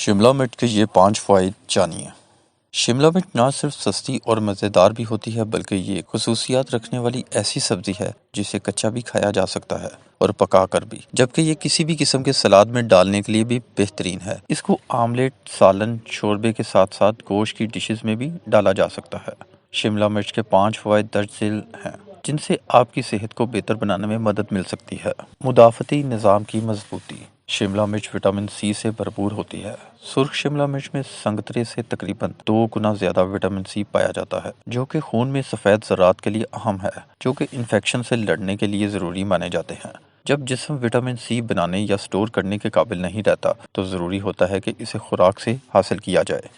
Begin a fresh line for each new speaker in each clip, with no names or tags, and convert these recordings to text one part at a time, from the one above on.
شملہ مرچ کے یہ 5 فوائد جانیے۔ شملہ مرچ نہ صرف سستی اور مزیدار بھی ہوتی ہے بلکہ یہ خصوصیات رکھنے والی ایسی سبزی ہے جسے کچا بھی کھایا جا سکتا ہے اور پکا کر بھی، جبکہ یہ کسی بھی قسم کے سلاد میں ڈالنے کے لیے بھی بہترین ہے۔ اس کو آملیٹ، سالن، شوربے کے ساتھ ساتھ گوشت کی ڈشز میں بھی ڈالا جا سکتا ہے۔ شملہ مرچ کے 5 فوائد درج ذیل ہیں جن سے آپ کی صحت کو بہتر بنانے میں مدد مل سکتی ہے۔ مدافعتی نظام کی مضبوطی۔ شملہ مرچ وٹامن سی سے بھرپور ہوتی ہے۔ سرخ شملہ مرچ میں سنگترے سے تقریباً 2 گنا زیادہ وٹامن سی پایا جاتا ہے، جو کہ خون میں سفید ذرات کے لیے اہم ہے، جو کہ انفیکشن سے لڑنے کے لیے ضروری مانے جاتے ہیں۔ جب جسم وٹامن سی بنانے یا سٹور کرنے کے قابل نہیں رہتا تو ضروری ہوتا ہے کہ اسے خوراک سے حاصل کیا جائے۔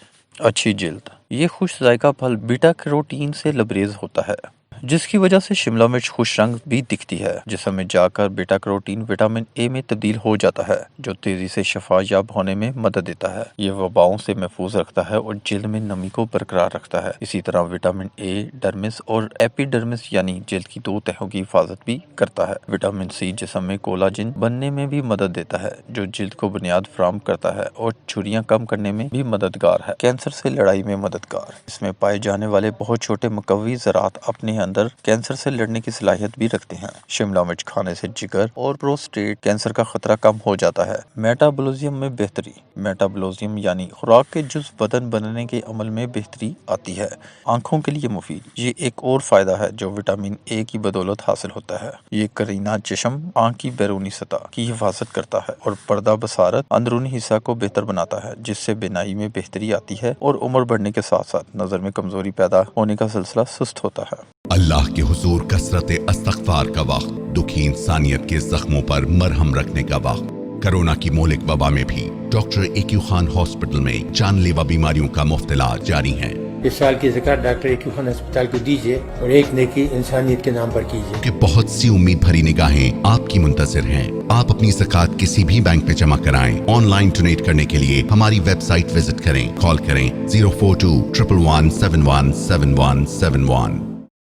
اچھی جلد۔ یہ خوش ذائقہ پھل بیٹا کیروٹین سے لبریز ہوتا ہے، جس کی وجہ سے شملہ مرچ خوش رنگ بھی دکھتی ہے۔ جسم میں جا کر بیٹا کیروٹین وٹامن اے میں تبدیل ہو جاتا ہے، جو تیزی سے شفا یاب ہونے میں مدد دیتا ہے۔ یہ وباؤں سے محفوظ رکھتا ہے اور جلد میں نمی کو برقرار رکھتا ہے۔ اسی طرح وٹامن اے ڈرمس اور ایپی ڈرمس یعنی جلد کی 2 تہوں کی حفاظت بھی کرتا ہے۔ وٹامن سی جسم میں کولاجن بننے میں بھی مدد دیتا ہے، جو جلد کو بنیاد فراہم کرتا ہے اور جھریاں کم کرنے میں بھی مددگار ہے۔ کینسر سے لڑائی میں مددگار۔ اس میں پائے جانے والے بہت چھوٹے مقوی ذرات اپنے اندر کینسر سے لڑنے کی صلاحیت بھی رکھتے ہیں۔ شملہ مرچ کھانے سے جگر اور پروسٹیٹ کینسر کا خطرہ کم ہو جاتا ہے۔ میٹابولزم میں بہتری۔ میٹابولزم یعنی خوراک کے جزو بدن بننے کے عمل میں بہتری آتی ہے۔ آنکھوں کے لیے مفید۔ یہ ایک اور فائدہ ہے جو وٹامن اے کی بدولت حاصل ہوتا ہے۔ یہ قرینہ چشم، آنکھ کی بیرونی سطح کی حفاظت کرتا ہے اور پردہ بصارت اندرونی حصہ کو بہتر بناتا ہے، جس سے بینائی میں بہتری آتی ہے اور عمر بڑھنے کے ساتھ ساتھ نظر میں کمزوری پیدا ہونے کا سلسلہ سست ہوتا ہے۔
اللہ کے حضور کثرت استغفار کا وقت، دکھی انسانیت کے زخموں پر مرہم رکھنے کا وقت۔ کرونا کی مہلک وبا میں بھی ڈاکٹر ایکیو خان ہاسپٹل میں جان لیوا بیماریوں کا مفت علاج جاری ہے۔
اس سال کی زکوٰۃ ڈاکٹر ایکیو خان ہسپتال کو دیجیے اور ایک نیکی انسانیت کے نام پر کیجیے،
کہ بہت سی امید بھری نگاہیں آپ کی منتظر ہیں۔ آپ اپنی زکوٰۃ کسی بھی بینک پہ جمع کرائیں۔ آن لائن ڈونیٹ کرنے کے لیے ہماری ویب سائٹ وزٹ کریں۔ کال کریں 042 111 717171